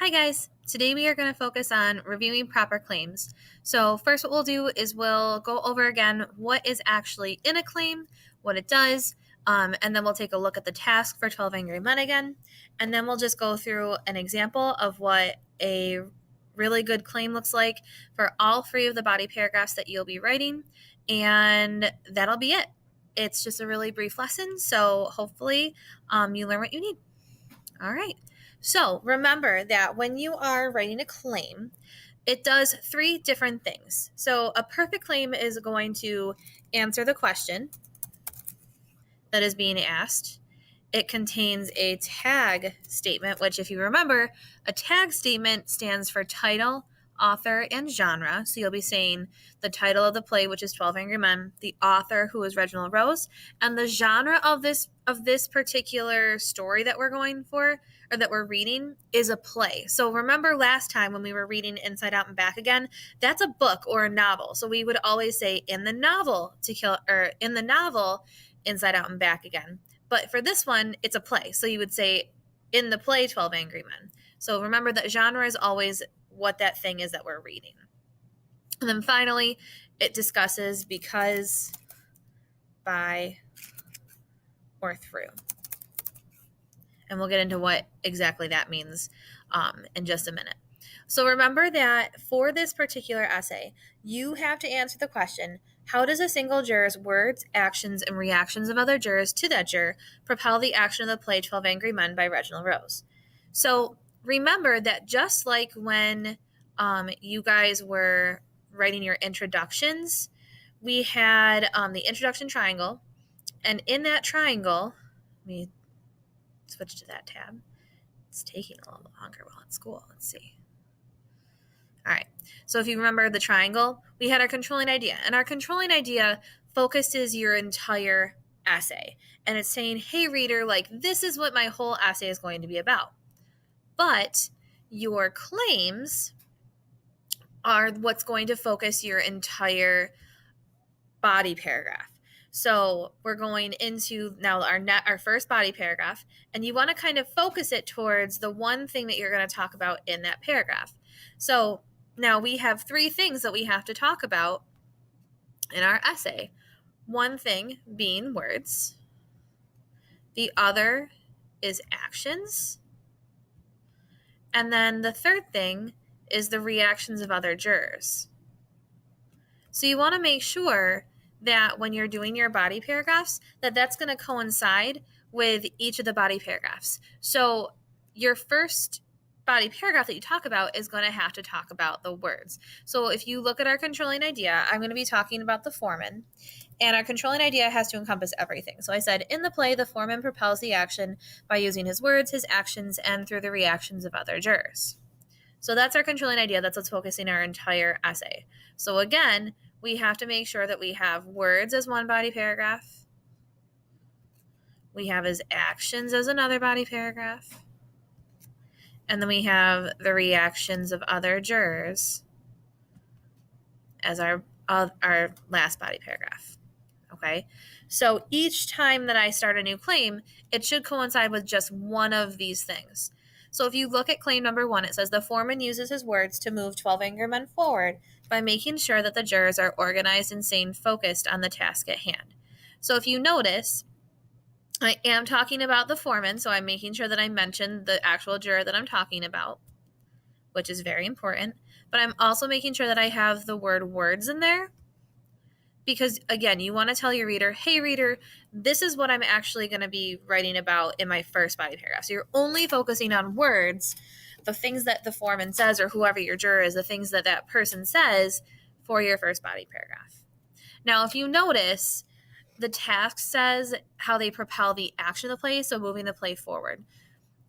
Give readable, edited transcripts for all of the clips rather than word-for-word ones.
Hi guys, today we are going to focus on reviewing proper claims. So first what we'll do is we'll go over again what is actually in a claim, what it does, and then we'll take a look at the task for 12 Angry Men again, and then we'll just go through an example of what a really good claim looks like for all three of the body paragraphs that you'll be writing, and that'll be it. It's just a really brief lesson, so hopefully you learn what you need. All right. So remember that when you are writing a claim, it does three different things. So a perfect claim is going to answer the question that is being asked. It contains a tag statement, which, if you remember, a tag statement stands for title, author, and genre. So you'll be saying the title of the play, which is 12 Angry Men, the author, who is Reginald Rose, and the genre of this particular story that we're going for, or that we're reading, is a play. So remember last time when we were reading Inside Out and Back Again, that's a book or a novel. So we would always say in the novel Inside Out and Back Again. But for this one, it's a play. So you would say in the play 12 Angry Men. So remember that genre is always what that thing is that we're reading. And then finally, it discusses because, by, or through. And we'll get into what exactly that means in just a minute. So remember that for this particular essay, you have to answer the question, how does a single juror's words, actions, and reactions of other jurors to that juror propel the action of the play 12 Angry Men by Reginald Rose? So remember that just like when you guys were writing your introductions, we had the introduction triangle. And in that triangle, let me switch to that tab. It's taking a little longer while at school. Let's see. All right. So if you remember the triangle, we had our controlling idea. And our controlling idea focuses your entire essay. And it's saying, hey, reader, like, this is what my whole essay is going to be about. But your claims are what's going to focus your entire body paragraph. So we're going into now our first body paragraph, and you want to kind of focus it towards the one thing that you're going to talk about in that paragraph. So now we have three things that we have to talk about in our essay. One thing being words, the other is actions, and then the third thing is the reactions of other jurors. So you want to make sure that when you're doing your body paragraphs, that's going to coincide with each of the body paragraphs. So your first body paragraph that you talk about is going to have to talk about the words. So if you look at our controlling idea, I'm going to be talking about the foreman, and our controlling idea has to encompass everything. So I said, in the play, the foreman propels the action by using his words, his actions, and through the reactions of other jurors. So that's our controlling idea. That's what's focusing our entire essay. So again, we have to make sure that we have words as one body paragraph. We have his actions as another body paragraph. And then we have the reactions of other jurors as our last body paragraph. Okay? So each time that I start a new claim, it should coincide with just one of these things. So if you look at claim number 1, it says the foreman uses his words to move 12 Angry Men forward by making sure that the jurors are organized and staying focused on the task at hand. So if you notice, I am talking about the foreman, so I'm making sure that I mention the actual juror that I'm talking about, which is very important. But I'm also making sure that I have the word words in there, because, again, you want to tell your reader, hey, reader, this is what I'm actually going to be writing about in my first body paragraph. So you're only focusing on words, the things that the foreman says, or whoever your juror is, the things that that person says for your first body paragraph. Now, if you notice, the task says how they propel the action of the play, so moving the play forward.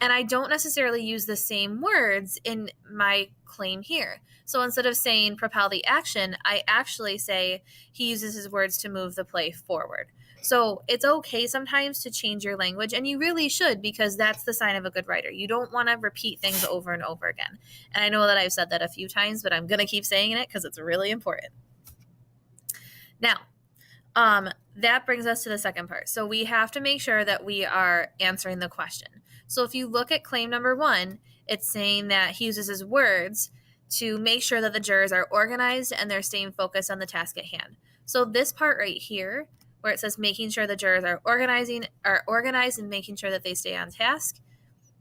And I don't necessarily use the same words in my claim here. So instead of saying propel the action, I actually say he uses his words to move the play forward. So it's okay sometimes to change your language, and you really should, because that's the sign of a good writer. You don't want to repeat things over and over again. And I know that I've said that a few times, but I'm going to keep saying it because it's really important. Now, that brings us to the second part. So we have to make sure that we are answering the question. So if you look at claim number 1, it's saying that he uses his words to make sure that the jurors are organized and they're staying focused on the task at hand. So this part right here, where it says making sure the jurors are organized and making sure that they stay on task,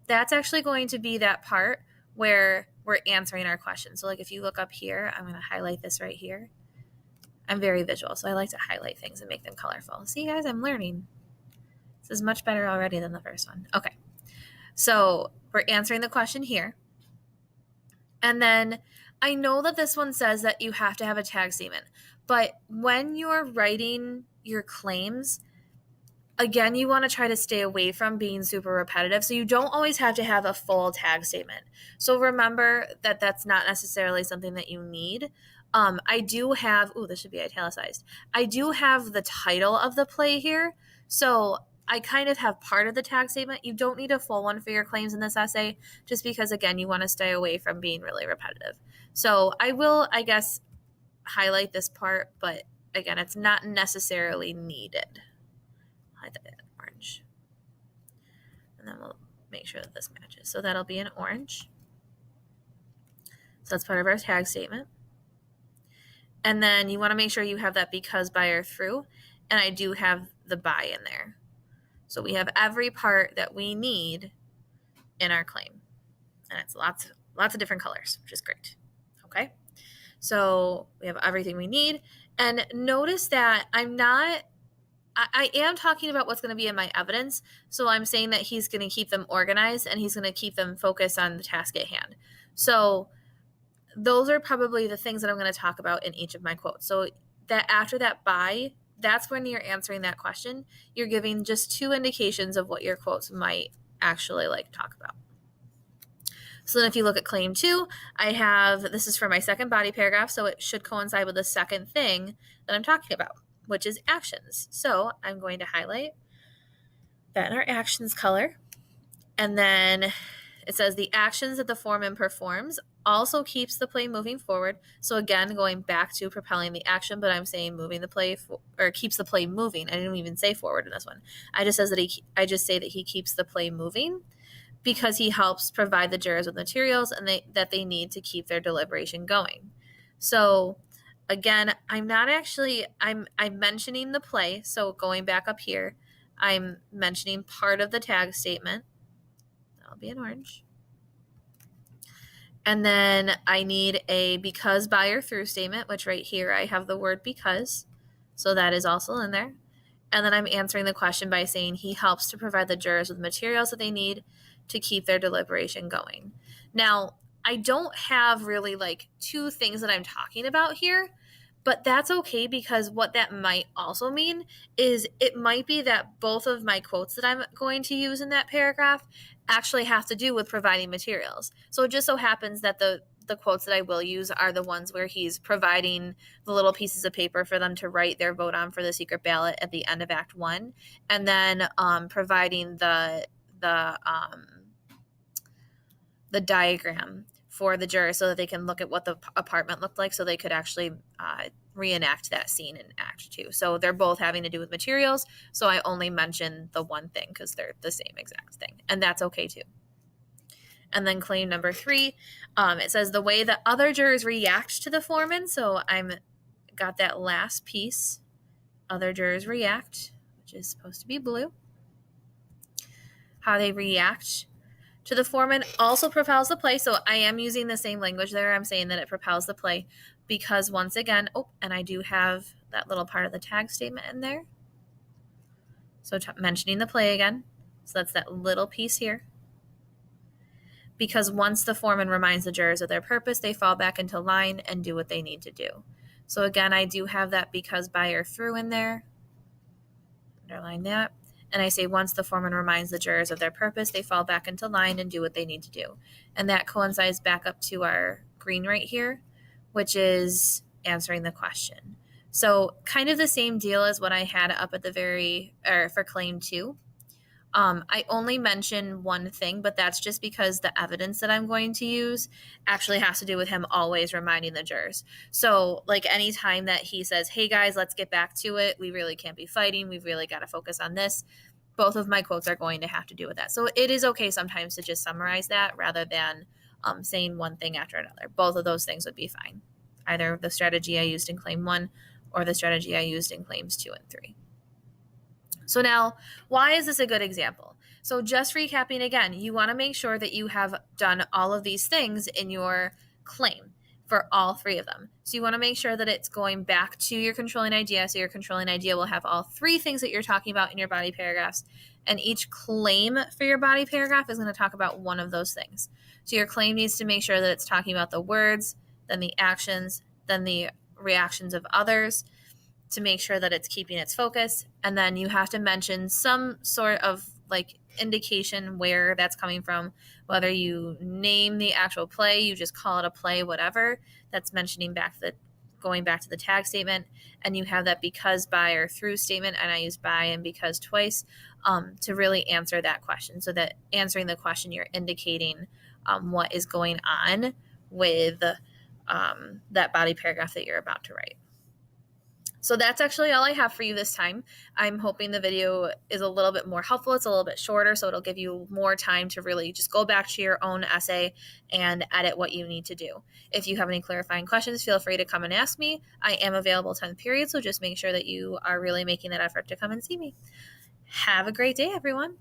that's actually going to be that part where we're answering our question. So like if you look up here, I'm going to highlight this right here. I'm very visual, so I like to highlight things and make them colorful. See, guys, I'm learning. This is much better already than the first one. Okay, so we're answering the question here. And then I know that this one says that you have to have a tag statement, but when you're writing your claims, again, you want to try to stay away from being super repetitive. So you don't always have to have a full tag statement. So remember that that's not necessarily something that you need. I do have, this should be italicized. I do have the title of the play here. So I kind of have part of the tag statement. You don't need a full one for your claims in this essay, just because, again, you want to stay away from being really repetitive. So I will, I guess, highlight this part, but again, it's not necessarily needed. Highlight that in orange. And then we'll make sure that this matches. So that'll be an orange. So that's part of our tag statement. And then you want to make sure you have that because, by, or through. And I do have the by in there. So we have every part that we need in our claim. And it's lots of different colors, which is great. Okay. So we have everything we need. And notice that I am talking about what's going to be in my evidence. So I'm saying that he's going to keep them organized and he's going to keep them focused on the task at hand. So those are probably the things that I'm going to talk about in each of my quotes. So that after that by, that's when you're answering that question. You're giving just 2 indications of what your quotes might actually talk about. So then if you look at claim 2, this is for my second body paragraph, so it should coincide with the second thing that I'm talking about, which is actions. So I'm going to highlight that in our actions color. And then it says the actions that the foreman performs also keeps the play moving forward. So again, going back to propelling the action, but I'm saying moving the play or keeps the play moving. I didn't even say forward in this one. I just say that he keeps the play moving because he helps provide the jurors with materials and that they need to keep their deliberation going. So again, I'm mentioning the play. So going back up here, I'm mentioning part of the tag statement. That'll be an orange. And then I need a because, by, or through statement, which right here I have the word because. So that is also in there. And then I'm answering the question by saying he helps to provide the jurors with materials that they need to keep their deliberation going. Now, I don't have really 2 things that I'm talking about here, but that's okay because what that might also mean is it might be that both of my quotes that I'm going to use in that paragraph actually have to do with providing materials. So it just so happens that the quotes that I will use are the ones where he's providing the little pieces of paper for them to write their vote on for the secret ballot at the end of Act 1, and then providing the diagram for the jurors so that they can look at what the apartment looked like so they could actually reenact that scene in Act 2. So they're both having to do with materials, so I only mention the one thing because they're the same exact thing, and that's okay too. And then claim number 3, it says the way that other jurors react to the foreman. So I'm got that last piece, other jurors react, which is supposed to be blue. How they react to the foreman also propels the play. So I am using the same language there. I'm saying that it propels the play because once again, and I do have that little part of the tag statement in there. So mentioning the play again. So that's that little piece here. Because once the foreman reminds the jurors of their purpose, they fall back into line and do what they need to do. So again, I do have that because, by, or through in there. Underline that. And I say once the foreman reminds the jurors of their purpose, they fall back into line and do what they need to do. And that coincides back up to our green right here, which is answering the question. So kind of the same deal as what I had up at for claim 2. I only mention one thing, but that's just because the evidence that I'm going to use actually has to do with him always reminding the jurors. So any time that he says, hey guys, let's get back to it. We really can't be fighting. We've really got to focus on this. both of my quotes are going to have to do with that. So it is okay sometimes to just summarize that rather than saying one thing after another. Both of those things would be fine. Either the strategy I used in claim 1 or the strategy I used in claims 2 and 3. So now, why is this a good example? So just recapping again, you want to make sure that you have done all of these things in your claim for all 3 of them. So you want to make sure that it's going back to your controlling idea. So your controlling idea will have all 3 things that you're talking about in your body paragraphs. And each claim for your body paragraph is going to talk about one of those things. So your claim needs to make sure that it's talking about the words, then the actions, then the reactions of others, to make sure that it's keeping its focus. And then you have to mention some sort of like indication where that's coming from, whether you name the actual play, you just call it a play, whatever, that's mentioning going back to the tag statement. And you have that because, by, or through statement, and I use by and because twice, to really answer that question. So that answering the question, you're indicating what is going on with that body paragraph that you're about to write. So that's actually all I have for you this time. I'm hoping the video is a little bit more helpful. It's a little bit shorter, so it'll give you more time to really just go back to your own essay and edit what you need to do. If you have any clarifying questions, feel free to come and ask me. I am available 10th period, so just make sure that you are really making that effort to come and see me. Have a great day, everyone.